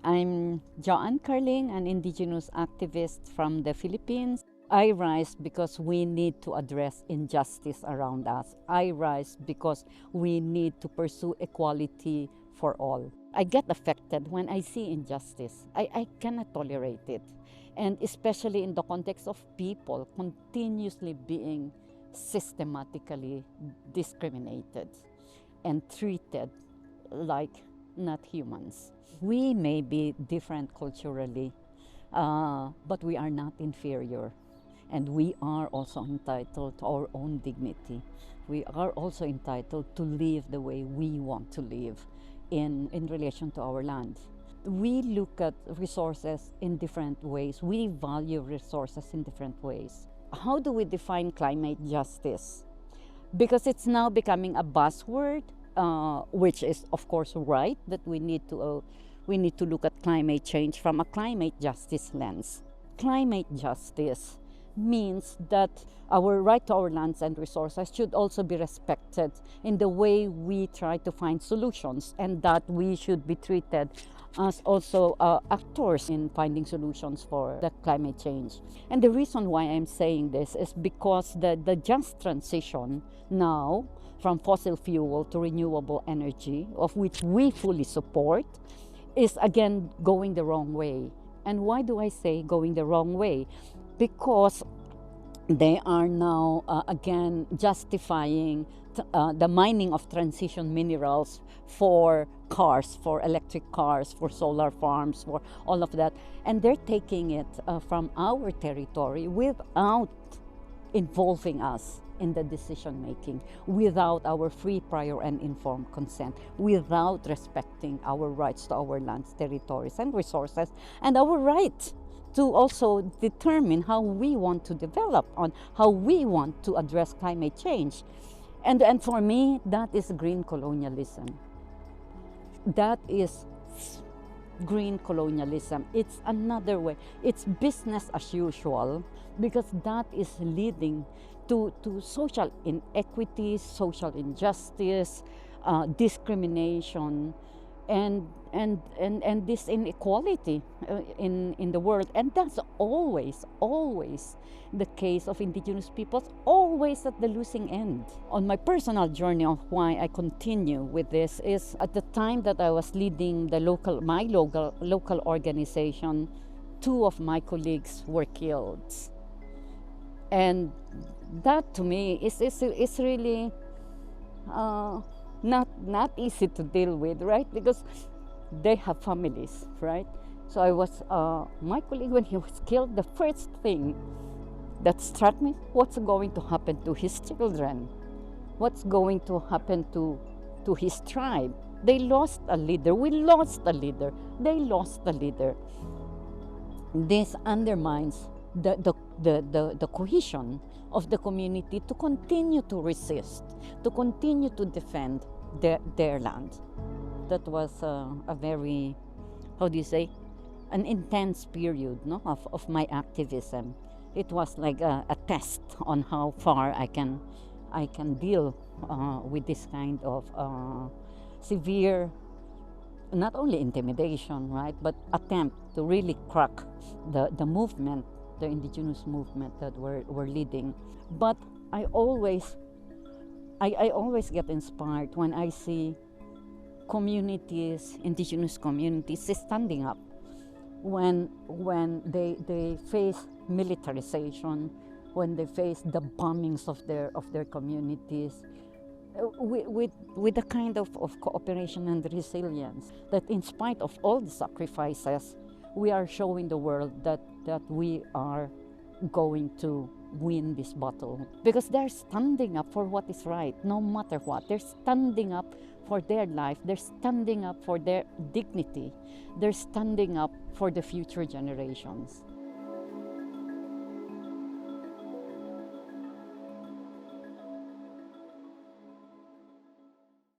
I'm Joan Carling, an Indigenous activist from the Philippines. I rise because we need to address injustice around us. I rise because we need to pursue equality for all. I get affected when I see injustice. I cannot tolerate it. And especially in the context of people continuously being systematically discriminated and treated like not humans. We may be different culturally, but we are not inferior. And we are also entitled to our own dignity. We are also entitled to live the way we want to live in relation to our land. We look at resources in different ways. We value resources in different ways. How do we define climate justice? Because it's now becoming a buzzword, which is of course right, that we need to look at climate change from a climate justice lens. Climate justice means that our right to our lands and resources should also be respected in the way we try to find solutions, and that we should be treated as also actors in finding solutions for the climate change. And the reason why I'm saying this is because the just transition now from fossil fuel to renewable energy, of which we fully support, is again going the wrong way. And why do I say going the wrong way? Because they are now again justifying the mining of transition minerals for cars, for electric cars, for solar farms, for all of that. And they're taking it from our territory without involving us in the decision making, without our free, prior, and informed consent, without respecting our rights to our lands, territories, and resources, and our right to also determine how we want to develop, on how we want to address climate change. And for me, that is green colonialism. That is green colonialism. It's another way. It's business as usual, because that is leading to social inequities, social injustice, discrimination, and this inequality in the world. And that's always the case of Indigenous peoples, always at the losing end. On my personal journey of why I continue with this is, at the time that I was leading my local organization, 2 of my colleagues were killed. And that to me is really not easy to deal with, right? Because they have families, right? So I was my colleague, when he was killed, the first thing that struck me: what's going to happen to his children? What's going to happen to his tribe? They lost a leader. We lost a leader. They lost a leader. This undermines the cohesion of the community to continue to resist, to continue to defend their land. That was a very, how do you say, an intense period, no, of my activism. It was like a test on how far I can deal with this kind of severe, not only intimidation, right, but attempt to really crack the movement, the Indigenous movement that we're leading. But I always get inspired when I see communities, Indigenous communities, standing up when they face militarization, when they face the bombings of their communities, with the kind of cooperation and resilience, that in spite of all the sacrifices, we are showing the world that we are going to win this battle, because they're standing up for what is right, no matter what. They're standing up for their life. They're standing up for their dignity. They're standing up for the future generations.